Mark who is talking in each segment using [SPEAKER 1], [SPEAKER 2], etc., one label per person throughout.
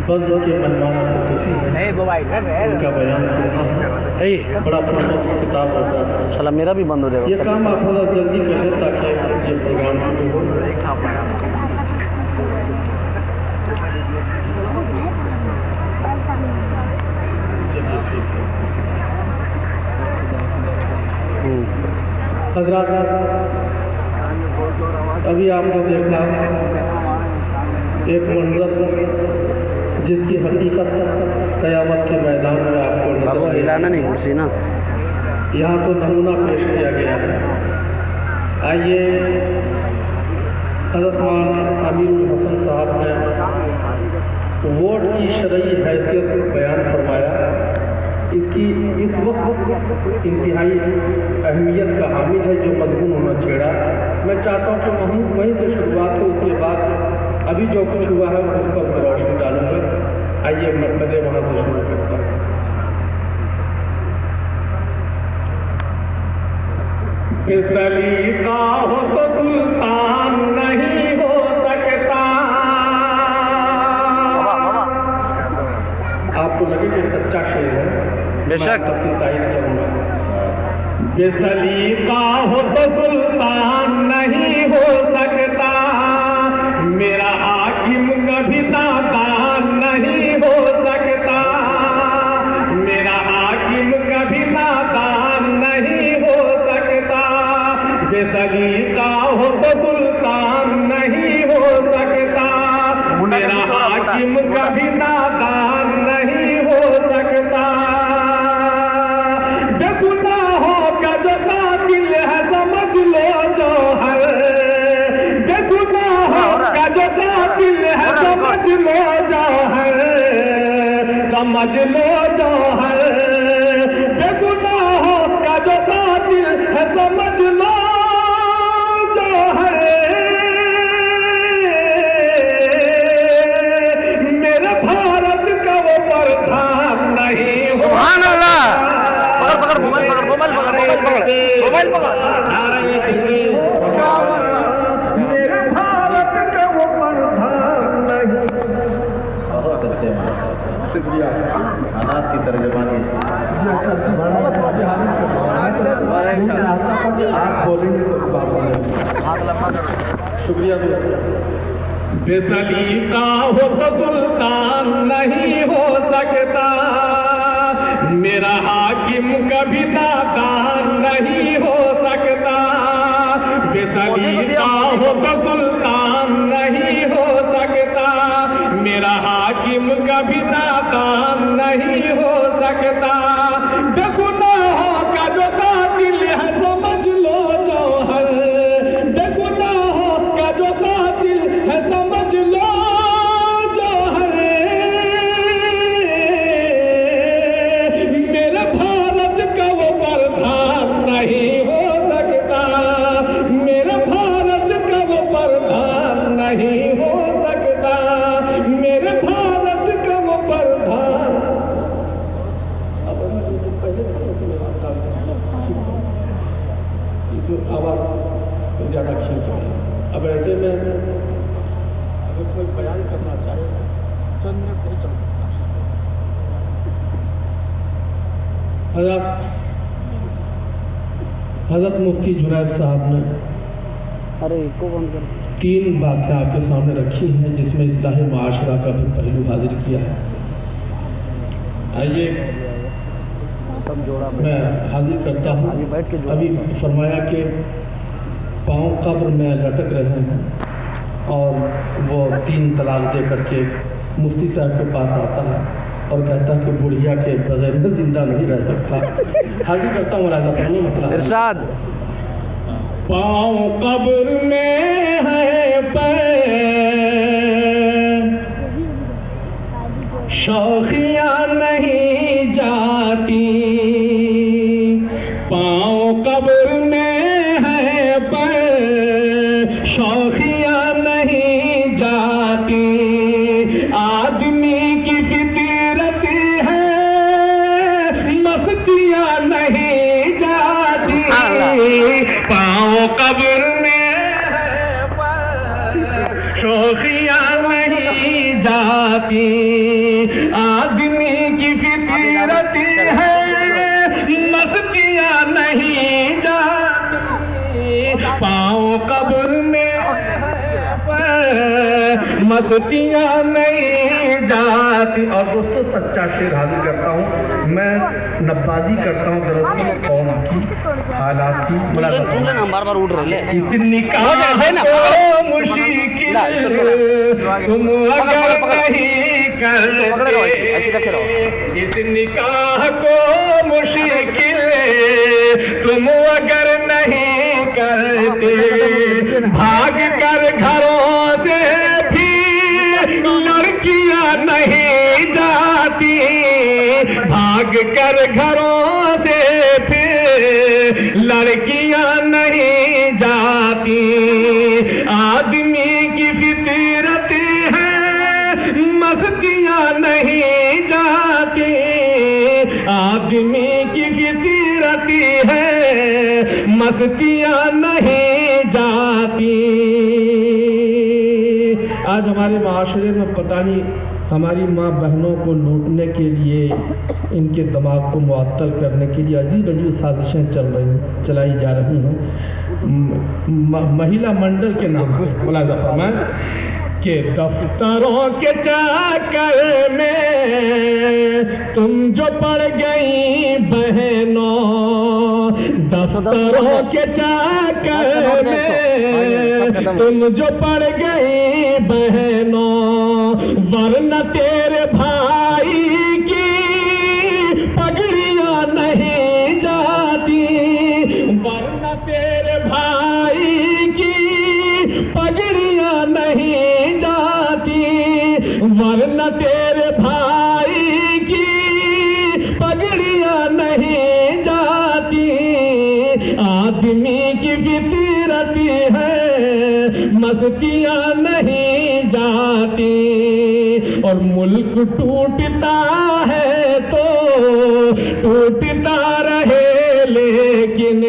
[SPEAKER 1] बंद के मेहमान खुशी है उनका बयान सुनना बड़ा प्रशस्त किताब होता है।
[SPEAKER 2] साला मेरा भी बंद हो जाएगा।
[SPEAKER 1] ये काम आप थोड़ा जल्दी कर लें ताकि ये प्रोग्राम शुरू हो। हजरात, अभी आपने देखा एक मंजर जिसकी हकीकत क़यामत के मैदान में आपको नजर आई।
[SPEAKER 2] हिलाना नहीं कुर्सी ना।
[SPEAKER 1] यहाँ तो नमूना पेश किया गया है। आइए, हज़रत मौलाना अमीरुल हसन साहब ने वोट की शरई हैसियत बयान फरमाया। इसकी इस वक्त इंतहाई अहमियत का हामिल है जो मजमून होना छेड़ा। मैं चाहता हूँ कि वहीं से शुरुआत हो, उसके बाद अभी जो कुछ हुआ है उस पर मैं रोशनी डालूंगा। आइए मैं पहले वहाँ से शुरू करता हूँ। सलीका हो तो सुल्तान नहीं हो सकता। आपको लगे कि सच्चा शेर है,
[SPEAKER 2] बेशक
[SPEAKER 1] अपनी तारीफ करूंगा। सलीका हो तो सुल्तान नहीं हो सकता, मेरा हाकिम कभी नादान नहीं हो सकता, मेरा हाकिम कभी नादान नहीं हो सकता। सलीका हो तो सुल्तान नहीं हो सकता, मेरा हाकिम कभी नादान नहीं हो सकता। बेगुनाहों का जो कातिल है समझ लो जौहर, बेगुनाहों का जो कातिल है समझ लो जौहर, समझ लो जौहर। बेगुनाहों का जो कातिल है समझ लो जौहर। मेरे भारत का वो प्रधान नहीं हो।
[SPEAKER 2] सुभान अल्लाह। पकड़ मोबाइल पकड़, मोबाइल पकड़।
[SPEAKER 1] मेरे भारत का वो प्रधान नहीं।
[SPEAKER 3] बहुत अच्छे शुक्रिया। हालात की तर्जमानी
[SPEAKER 1] आप बोलेंगे तो शुक्रिया दोस्तों। बेसलीका हो तो सुल्तान नहीं हो सकता, मेरा हाकिम कभी नादान नहीं हो सकता। बेसलीका हो तो सुल्तान नहीं हो सकता, मेरा हाकिम कभी नादान नहीं हो सकता। बेगुनाहों का जो कातिल है समझ लो जौहर, बेगुनाहों का जो कातिल है समझ लो जौहर। मेरे भारत का वो प्रधान नहीं हो सकता, मेरे भारत का वो प्रधान नहीं हो सकता, मेरे भारत का वो प्रधान। अब जो आवाज ज़्यादा खींच रही है। अब ऐसे में अगर कोई बयान करना चाहे चंद मिनट नहीं चल सकता। हज़रत मुफ्ती जुनैद साहब ने
[SPEAKER 2] अरे इसको बंद कर।
[SPEAKER 1] 3 बातें आपके सामने रखी हैं जिसमें इस्लाह माशरा का भी पहलू हाजिर किया है। आइए मैं हाजिर करता हूँ। अभी फरमाया कि पाँव कब्र में लटक रहे हैं और वो 3 तलाक दे करके मुफ्ती साहब के पास आता है और कहता है कि बुढ़िया के बगैर में जिंदा नहीं रह सकता। हाजिर करता हूँ राजा पढ़ो मतलब
[SPEAKER 2] इरशाद।
[SPEAKER 1] पाँव कब्र में है पैर, शौखियाँ नहीं जाती। पाँव कब्र में है पैर, शौखियाँ नहीं जाती। आदमी की फितरत है, मस्तियाँ नहीं जाती। पाँव कब्र में है पैर, शौखियाँ नहीं जाती, आदमी की फितरत है मस्तियाँ नहीं जाती, पाँव कब्र में मस्तियाँ नहीं जाती। और दोस्तों सच्चा शेर हाजिर करता हूँ, मैं नब्बाजी करता हूँ दरअसल कौम की हालात की मुलाकात।
[SPEAKER 2] बार बार उड़ रहे
[SPEAKER 1] इस निकाह को मुश्किल तुम अगर नहीं करते, इस निकाह को मुश्किल तुम अगर नहीं करते, भाग कर घरों से भी लड़कियां नहीं जाती, भाग कर घरों से फिर लड़कियां नहीं जाती, आदमी की फितरत है मस्तियाँ नहीं जाती, आदमी की फितरत है मस्तियाँ नहीं जाती। आज हमारे माशरे में पता नहीं हमारी माँ बहनों को लूटने के लिए, इनके दिमाग को मुअत्तल करने के लिए अजीब अजीब साजिशें चलाई जा रही हैं महिला मंडल के नाम से। मुलाज़ा फरमाएं कि दफ्तरों के चक्कर में तुम जो पड़ गई बहनों, दफ्तरों के चक्कर में तुम जो पड़ गई बहनों, वरना तेरे भाई की पगड़ियाँ नहीं जाती, वरना तेरे भाई की पगड़ियाँ नहीं जाती, वरना तेरे भाई की पगड़ियाँ नहीं जाती, आदमी की फितरत है मस्तियाँ नहीं जाती। और मुल्क टूटता है तो टूटता रहे, लेकिन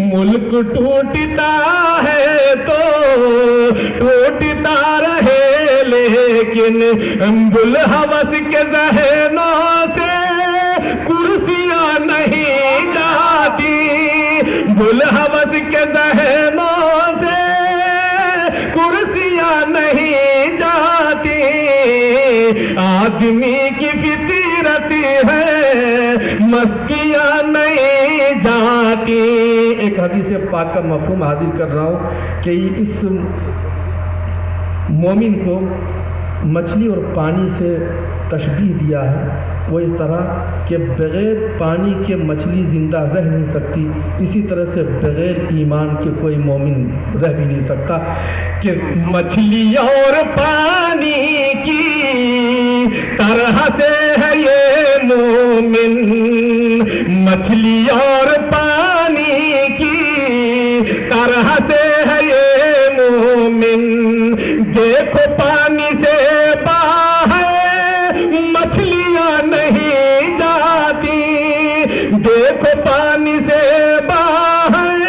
[SPEAKER 1] मुल्क टूटता है तो टूटता रहे, लेकिन बुलहवस के ज़हनों से कुर्सियाँ नहीं जाती, बुलहवस के ज़हनों से कुर्सियाँ नहीं जाती, आदमी की फितरत है मस्तियाँ नहीं जाती। एक हदीस पाक का मफ़हूम हाजिर कर रहा हूँ कि इस मोमिन को मछली और पानी से तशबीह दिया है, वो इस तरह कि बग़ैर पानी के मछली ज़िंदा रह नहीं सकती, इसी तरह से बग़ैर ईमान के कोई मोमिन रह भी नहीं सकता। कि मछली और पानी की तरह से है ये मोमिन, मछली और पानी की तरह से है ये मोमिन, देखो पानी से बाहर मछलियाँ नहीं जाती, देखो पानी से बाहर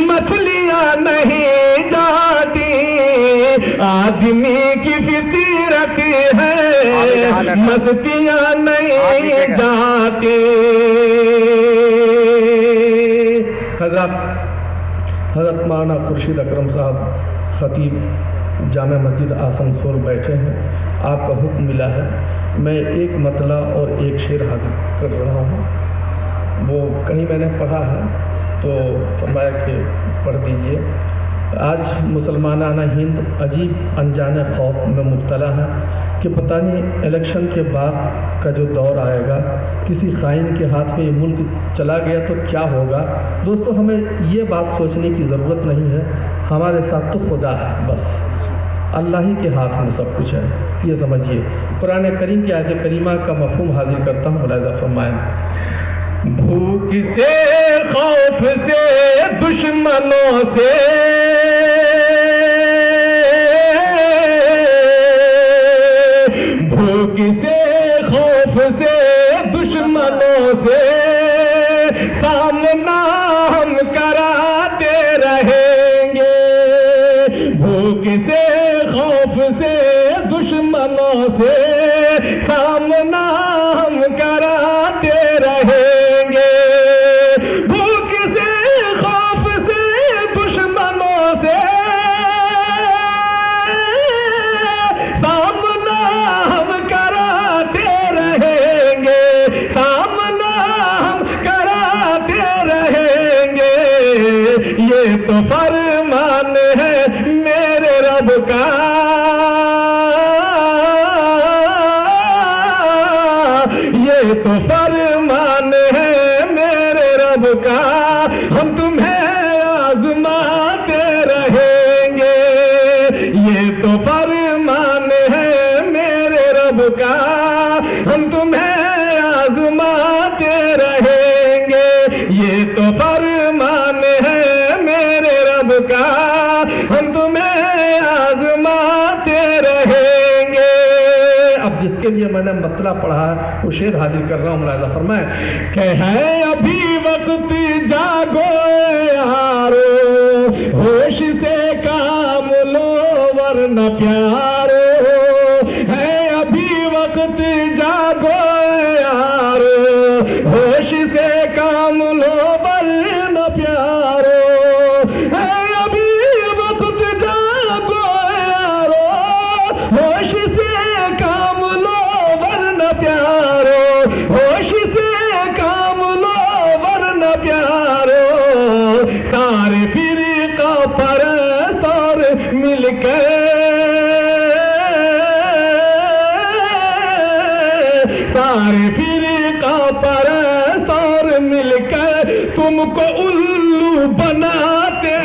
[SPEAKER 1] मछलियाँ नहीं जाती, आदमी की फितरत है मस्तियाँ नहीं जाती। हज़रत मौलाना खुर्शीद अकरम साहब खतीब जामे मस्जिद आसनसोल बैठे हैं, आपका हुक्म मिला है, मैं एक मतला और एक शेर हाजिर कर रहा हूँ। वो कहीं मैंने पढ़ा है तो फरमाया कि पढ़ दीजिए। आज मुसलमानाना हिंद अजीब अनजाने खौफ में मुब्तला है कि पता नहीं इलेक्शन के बाद का जो दौर आएगा, किसी खाइन के हाथ में ये मुल्क चला गया तो क्या होगा। दोस्तों हमें ये बात सोचने की ज़रूरत नहीं है, हमारे साथ तो खुदा है, बस अल्लाह ही के हाथ में सब कुछ है, ये समझिए। कुरान करीम की आयत करीमा का मफ़हूम हाजिर करता हूँ, मुलाज़ा फरमाएं। भूख से, खौफ से, दुश्मनों से, भूख से, खौफ से, दुश्मनों से सामना हम कराते रहेंगे, भूख से
[SPEAKER 4] खौफ से दुश्मनों से सामना हम कराते रहेंगे। भूख से खौफ से दुश्मनों से सामना हम कराते रहेंगे, सामना हम कराते रहेंगे। ये तो फरमान है मेरे रब का, ये तो फरमान है मेरे रब का। हम तुम्हें आजमाते रहेंगे, ये तो फरमान है मेरे रब का। हम तुम्हें आजमाते रहेंगे, ये तो फरमान है मेरे रब का। हम तुम्हें आजमाते रहेंगे। अब जिसके लिए मैंने मतला पढ़ा है वो शेर हाजिर कर रहा हूं, मुलाजा फरमाए कि है अभी वक्त जागो यारो, होश से काम लो वरना प्यारो। है अभी वक्त जागो यारो, होश से काम लो वरना प्यारो। है अभी वक्त जागो यारो, होश से काम लो वरना प्यारो। होश से काम लो वरना प्यारो। सारे फिरका परस्त और मिलकर, सारे फिरका परस्त और मिलकर तुमको उल्लू बनाते।